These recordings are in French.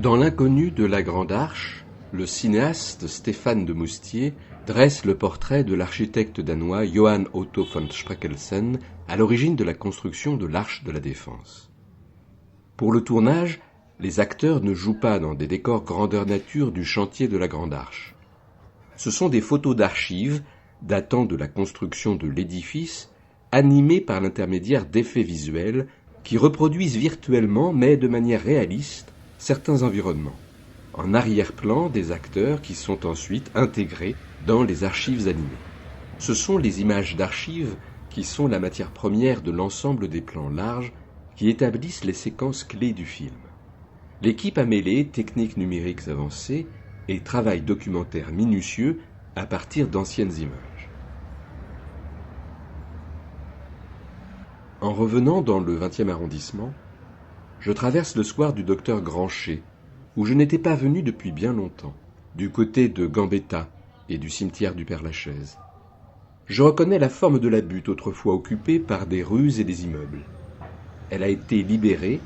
Dans l'inconnu de la Grande Arche, le cinéaste Stéphane de Moustier dresse le portrait de l'architecte danois Johan Otto von Spreckelsen à l'origine de la construction de l'Arche de la Défense. Pour le tournage, les acteurs ne jouent pas dans des décors grandeur nature du chantier de la Grande Arche. Ce sont des photos d'archives datant de la construction de l'édifice, animées par l'intermédiaire d'effets visuels qui reproduisent virtuellement, mais de manière réaliste, certains environnements, en arrière-plan des acteurs qui sont ensuite intégrés dans les archives animées. Ce sont les images d'archives qui sont la matière première de l'ensemble des plans larges qui établissent les séquences clés du film. L'équipe a mêlé techniques numériques avancées et travail documentaire minutieux à partir d'anciennes images. En revenant dans le 20e arrondissement, je traverse le square du docteur Grancher, où je n'étais pas venu depuis bien longtemps, du côté de Gambetta et du cimetière du Père-Lachaise. Je reconnais la forme de la butte autrefois occupée par des rues et des immeubles. Elle a été libérée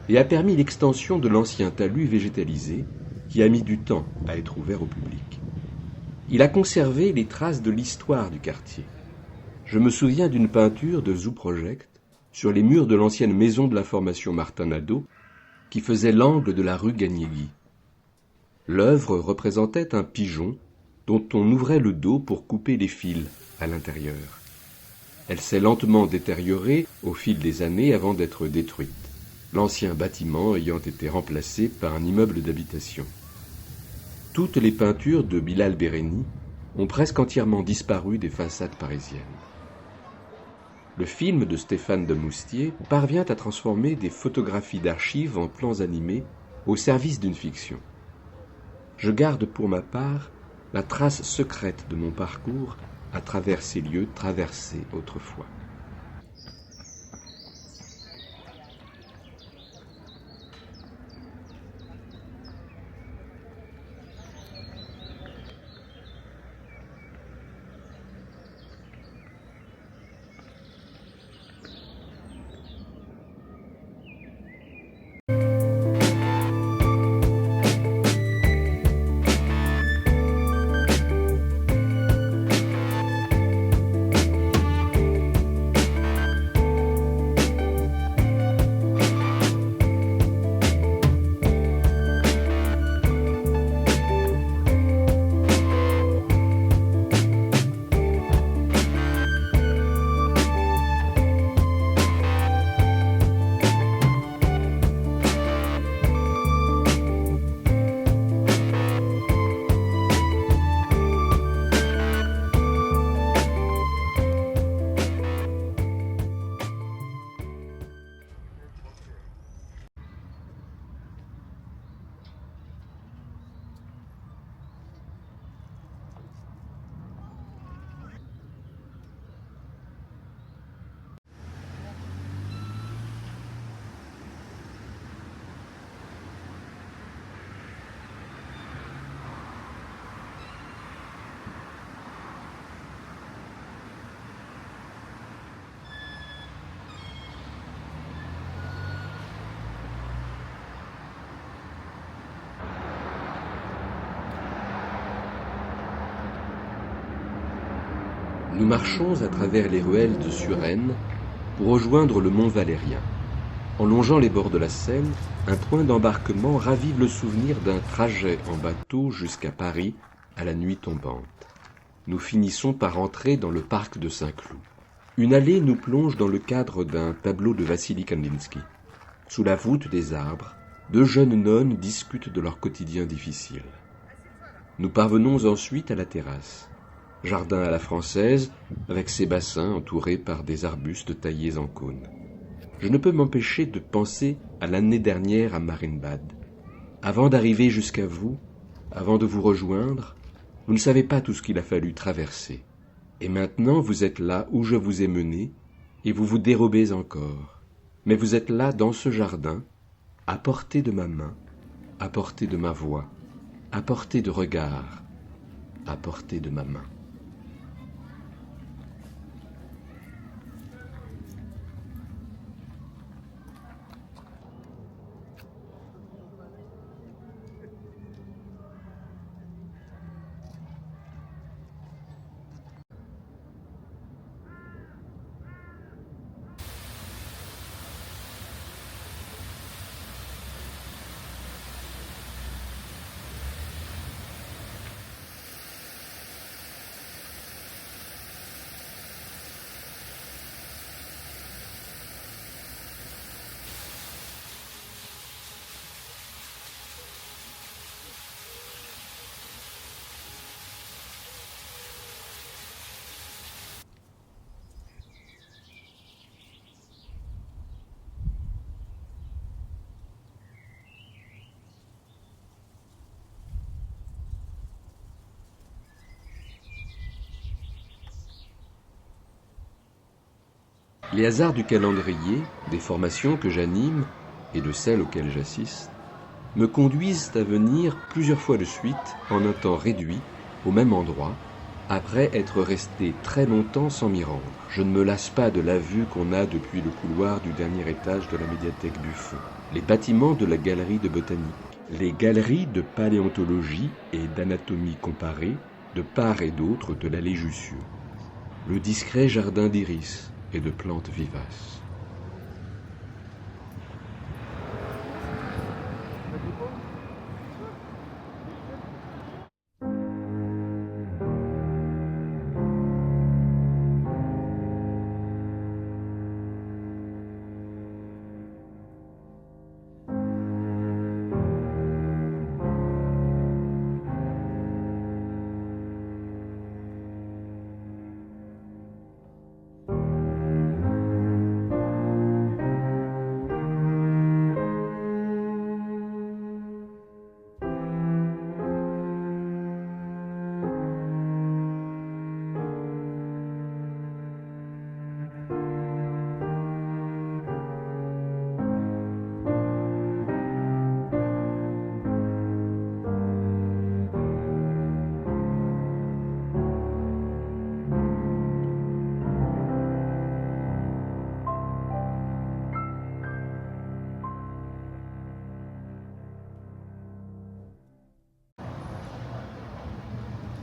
et a permis l'extension de l'ancien talus végétalisé qui a mis du temps à être ouvert au public. Il a conservé les traces de l'histoire du quartier. Je me souviens d'une peinture de Zoo Project sur les murs de l'ancienne maison de la formation Martin Nadeau qui faisait l'angle de la rue Gagnéguy. L'œuvre représentait un pigeon dont on ouvrait le dos pour couper les fils à l'intérieur. Elle s'est lentement détériorée au fil des années avant d'être détruite, l'ancien bâtiment ayant été remplacé par un immeuble d'habitation. Toutes les peintures de Bilal Béréni ont presque entièrement disparu des façades parisiennes. Le film de Stéphane de Moustier parvient à transformer des photographies d'archives en plans animés au service d'une fiction. Je garde pour ma part la trace secrète de mon parcours à travers ces lieux traversés autrefois. Nous marchons à travers les ruelles de Suresnes pour rejoindre le mont Valérien. En longeant les bords de la Seine, un point d'embarquement ravive le souvenir d'un trajet en bateau jusqu'à Paris à la nuit tombante. Nous finissons par entrer dans le parc de Saint-Cloud. Une allée nous plonge dans le cadre d'un tableau de Vassili Kandinsky. Sous la voûte des arbres, deux jeunes nonnes discutent de leur quotidien difficile. Nous parvenons ensuite à la terrasse. Jardin à la française, avec ses bassins entourés par des arbustes taillés en cône. Je ne peux m'empêcher de penser à l'année dernière à Marienbad. Avant d'arriver jusqu'à vous, avant de vous rejoindre, vous ne savez pas tout ce qu'il a fallu traverser. Et maintenant vous êtes là où je vous ai mené, et vous vous dérobez encore. Mais vous êtes là dans ce jardin, à portée de ma main, à portée de ma voix, à portée de regard, à portée de ma main. Les hasards du calendrier, des formations que j'anime et de celles auxquelles j'assiste, me conduisent à venir plusieurs fois de suite, en un temps réduit, au même endroit, après être resté très longtemps sans m'y rendre. Je ne me lasse pas de la vue qu'on a depuis le couloir du dernier étage de la médiathèque du fond, les bâtiments de la galerie de botanique, les galeries de paléontologie et d'anatomie comparée de part et d'autre de l'allée Jussieu, le discret jardin d'iris et de plantes vivaces.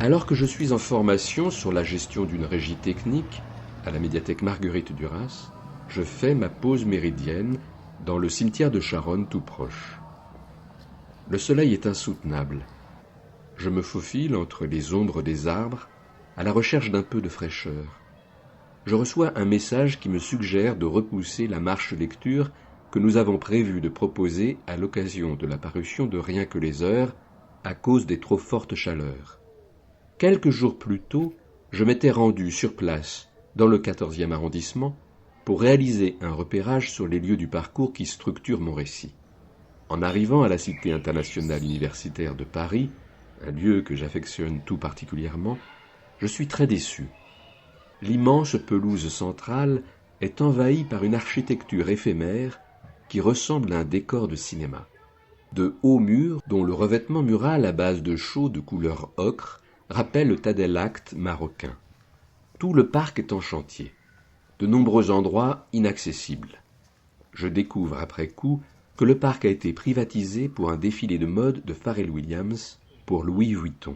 Alors que je suis en formation sur la gestion d'une régie technique à la médiathèque Marguerite Duras, je fais ma pause méridienne dans le cimetière de Charonne tout proche. Le soleil est insoutenable. Je me faufile entre les ombres des arbres à la recherche d'un peu de fraîcheur. Je reçois un message qui me suggère de repousser la marche lecture que nous avons prévu de proposer à l'occasion de la parution de Rien que les heures à cause des trop fortes chaleurs. Quelques jours plus tôt, je m'étais rendu sur place, dans le 14e arrondissement, pour réaliser un repérage sur les lieux du parcours qui structurent mon récit. En arrivant à la Cité internationale universitaire de Paris, un lieu que j'affectionne tout particulièrement, je suis très déçu. L'immense pelouse centrale est envahie par une architecture éphémère qui ressemble à un décor de cinéma. De hauts murs, dont le revêtement mural à base de chaux de couleur ocre rappelle le Tadel-Acte marocain. Tout le parc est en chantier, de nombreux endroits inaccessibles. Je découvre après coup que le parc a été privatisé pour un défilé de mode de Pharrell Williams pour Louis Vuitton.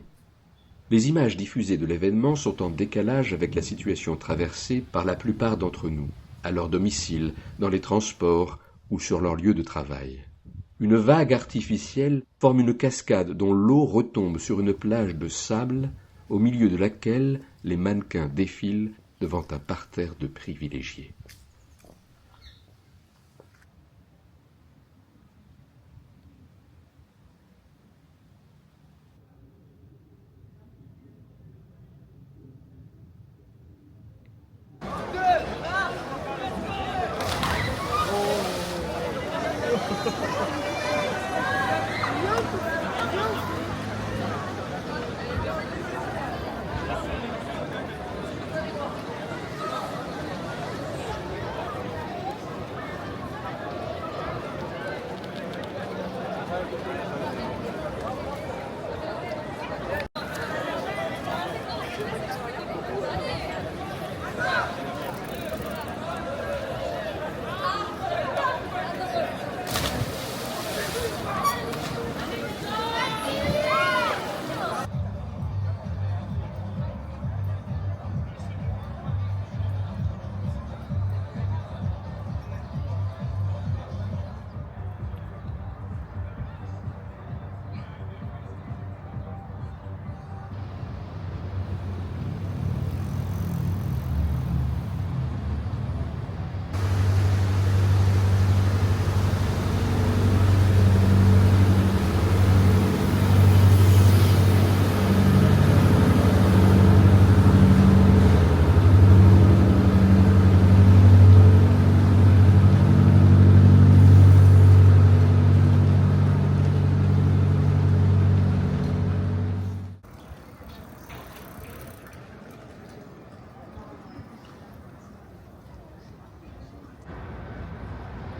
Les images diffusées de l'événement sont en décalage avec la situation traversée par la plupart d'entre nous, à leur domicile, dans les transports ou sur leur lieu de travail. Une vague artificielle forme une cascade dont l'eau retombe sur une plage de sable au milieu de laquelle les mannequins défilent devant un parterre de privilégiés.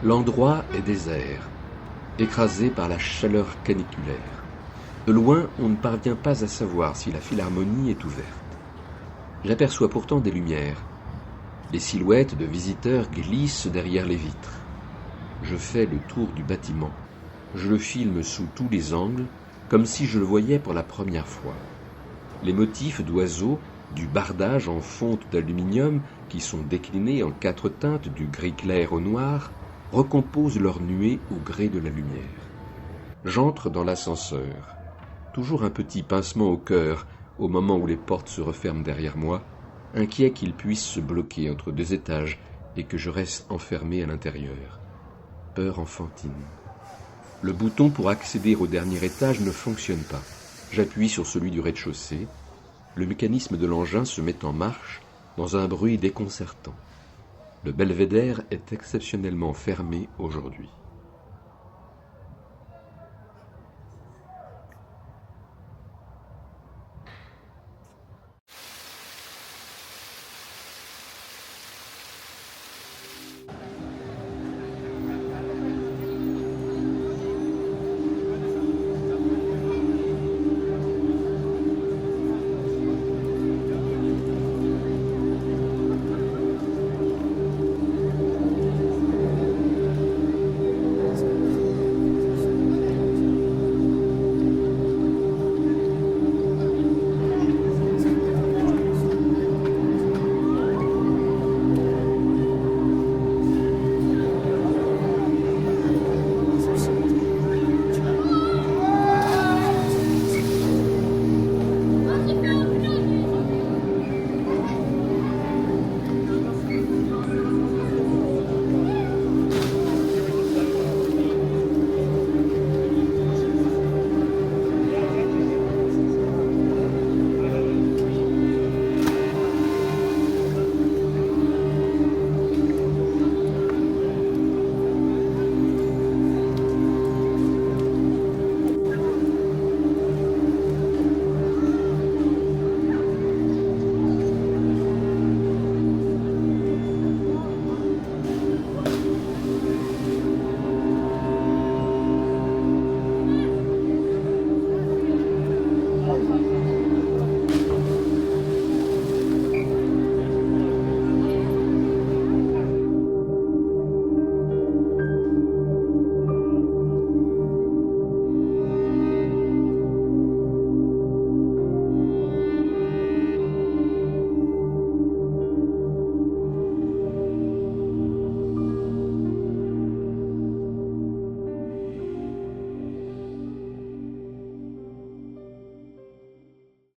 L'endroit est désert, écrasé par la chaleur caniculaire. De loin, on ne parvient pas à savoir si la Philharmonie est ouverte. J'aperçois pourtant des lumières. Les silhouettes de visiteurs glissent derrière les vitres. Je fais le tour du bâtiment. Je le filme sous tous les angles, comme si je le voyais pour la première fois. Les motifs d'oiseaux, du bardage en fonte d'aluminium qui sont déclinés en 4 teintes du gris clair au noir, recomposent leurs nuées au gré de la lumière. J'entre dans l'ascenseur. Toujours un petit pincement au cœur au moment où les portes se referment derrière moi, inquiet qu'il puisse se bloquer entre 2 étages et que je reste enfermé à l'intérieur. Peur enfantine. Le bouton pour accéder au dernier étage ne fonctionne pas. J'appuie sur celui du rez-de-chaussée. Le mécanisme de l'engin se met en marche dans un bruit déconcertant. Le belvédère est exceptionnellement fermé aujourd'hui.